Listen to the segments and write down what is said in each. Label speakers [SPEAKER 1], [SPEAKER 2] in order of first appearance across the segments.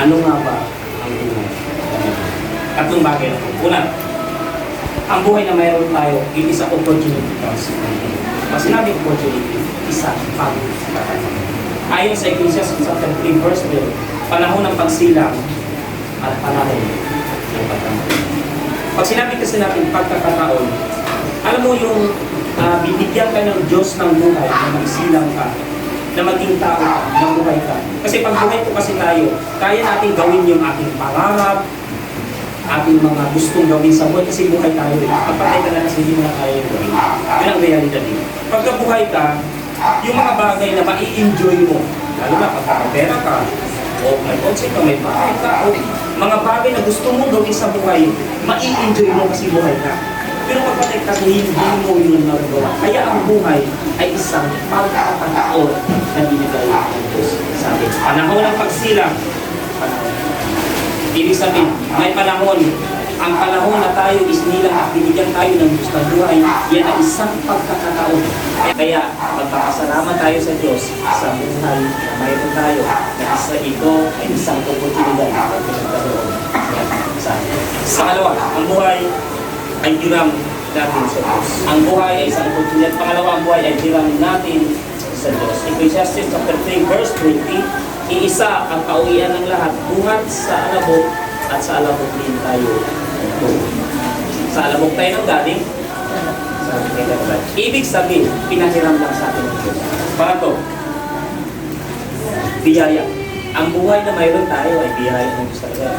[SPEAKER 1] Ano nga ba ang buhay? Tatlong bagay na po. Una, ang buhay na mayroon tayo, it is an opportunity cost. Pag sinabi opportunity, isa pagkakataon. Ayon sa Ecclesiastes chapter 3 verse 12, panahon ng pagsilang at panahon ng pagkakataon. Pag sinabi kasi natin pagkakataon, alam mo yung bibigyan ka ng Diyos ng buhay na magsilang ka, na maging tao ka, mabuhay ka. Kasi pag buhay ko kasi tayo, kaya natin gawin yung ating pangarap, ating mga gustong gawin sa buhay kasi buhay tayo eh. Pagpatay ka na kasi hindi mo na kaya yung gawin. Yun ang realidad eh. Pagka buhay ka, yung mga bagay na mai-enjoy mo, lalo na pagkakapera ka, o may kotse ka, may bahay ka, o mga bagay na gusto mo gawin sa buhay, mai-enjoy mo kasi buhay ka. Pero pagpatay ka kasi hindi mo yun nagagawa. Kaya ang buhay ay isang pagkakataon na binigay ng Diyos sa atin. Panahon ng pagsilang, panahon. Ibig sabihin, may panahon. Ang panahon na tayo is nilang at binigyan tayo ng Diyos na buhay, yan ay isang pagkakataon. Kaya magpapasalamat tayo sa Diyos sa buhay na mayroon tayo na isa ito ay isang oportunidad na pinagkaroon sa atin. Pangalawa, ang buhay ay hiram natin sa Diyos. Ang buhay ay isang oportunidad. Pangalawa, ang buhay ay hiram natin sa Diyos. Ecclesiastes chapter 3 verse 20, iisa ang kauwian ng lahat, buhat sa alabok at sa alabok din tayo. Sa alabok tayo nang galing. Ibig sabihin, pinahiram lang sa atin ng Diyos. Para to, biyaya. Ang buhay na mayroon tayo ay biyaya ng Diyos talaga.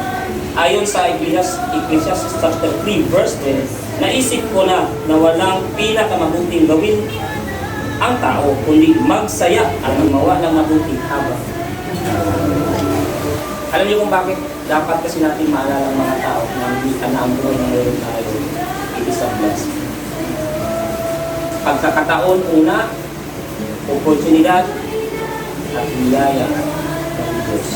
[SPEAKER 1] Ayon sa Ecclesiastes chapter 3 verse 10, naisip ko na walang pinakamabuting gawin ang tao, kundi magsaya at gumawa ng mabuting habang. Alam niyo kung bakit dapat kasi natin maalala ang mga tao na ang buhay na mayroon tayo, it is a blessing. Pagkakataon, una, oportunidad at biyaya ng Diyos.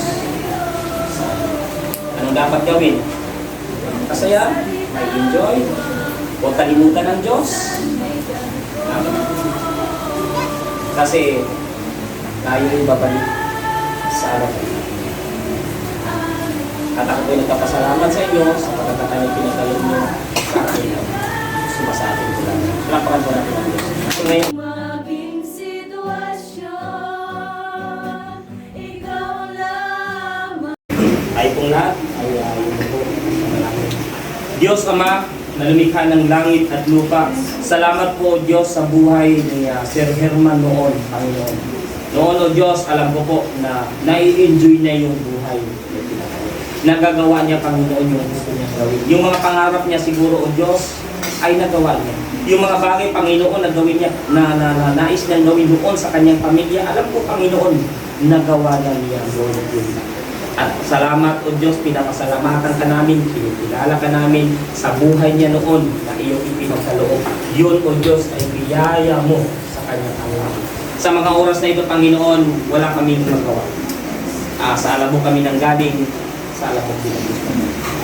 [SPEAKER 1] Anong dapat gawin? Kasaya, may enjoy, huwag kalimutan ng Diyos. Kasi tayo yung babalik sa araw. At ako po'y nagkapasalamat sa inyo sa pagkakataon yung pinagkalog nyo sa akin. Sumasatin ko lang. Lapakan po natin ang Diyos. So ngayon, ay pong lahat, ay yun po. Diyos Ama, na lumikha ng langit at lupa, salamat po Diyos sa buhay ni Sir Herman noon, Panginoon. Noon o Diyos, alam ko po na nai-enjoy niya yung buhay. Nagagawa niya, Panginoon, yung gusto niya gawin. Yung mga pangarap niya siguro o Diyos, ay nagawa niya. Yung mga bagay, Panginoon, na gawin niya, na nais niyang gawin doon sa kanyang pamilya, alam ko, Panginoon, nagawa na niya doon. At salamat o Diyos, pinapasalamatan ka namin, pinilala ka namin sa buhay niya noon na iyong ipinagkaloob. Yun o Diyos ay biyaya mo sa kanyang alam. Sa mga oras na ito, Panginoon, wala kaming magawa. Sa alabok kami nang galing, sa alabok din ang Diyos.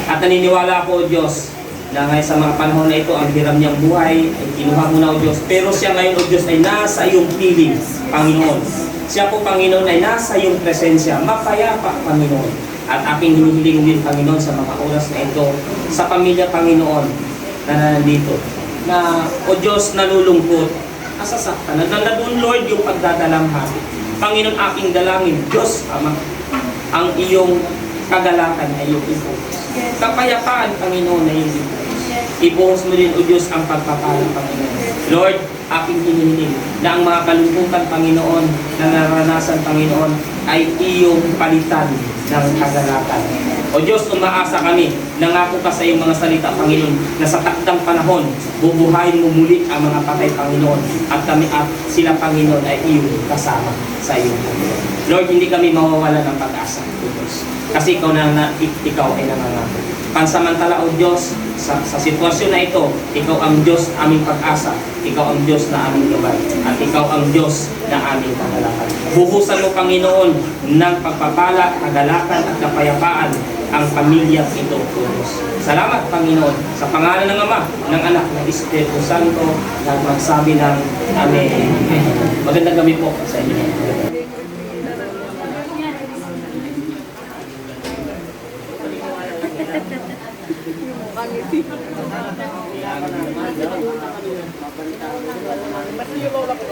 [SPEAKER 1] At naniniwala ako o Diyos, na ngayon sa mga panahon na ito, ang hiram niyang buhay ay kinuha mo na o Diyos. Pero siya ngayon o Diyos ay nasa iyong piling, Panginoon. Siya po, Panginoon, ay nasa iyong presensya, mapayapa, Panginoon. At aking hinihiling din, Panginoon, sa mga oras na ito, sa pamilya, Panginoon, na nandito, na, o Diyos, nalulungkot, nasasaktan, na doon, Lord, yung pagdadalamhati. Panginoon, aking dalangin, Diyos, Ama, ang iyong kagalakan ay iyong ibuhos. Kapayapaan, Panginoon, na iyong ibuhos. Ibuhos mo din, o Diyos, ang pagpapalang, Panginoon. Lord, aking hinihiling na ang mga kalungkutan, Panginoon, na naranasan, Panginoon, ay iyong palitan ng kagalakan. O Diyos, umaasa kami, nangako ka sa iyong mga salita, Panginoon, na sa takdang panahon, bubuhayin mo muli ang mga patay, Panginoon, at kami at sila, Panginoon, ay iyong kasama sa iyong Panginoon. Lord, hindi kami mawawala ng pag-asa, O Diyos. Kasi ikaw ikaw ay nangangako. Pansamantala, O Diyos, sa sitwasyon na ito, ikaw ang Diyos aming pag-asa, ikaw ang Diyos na aming gabay, at ikaw ang Diyos na aming kagalakan. Buhusan mo, Panginoon, ng pagpapala, kagalakan at kapayapaan ang pamilya ito, O Diyos. Salamat, Panginoon, sa pangalan ng Ama, ng Anak, ng Espiritu Santo, na magsabi ng Amen. Magandang gabi po sa inyo.
[SPEAKER 2] Mas yung lola ko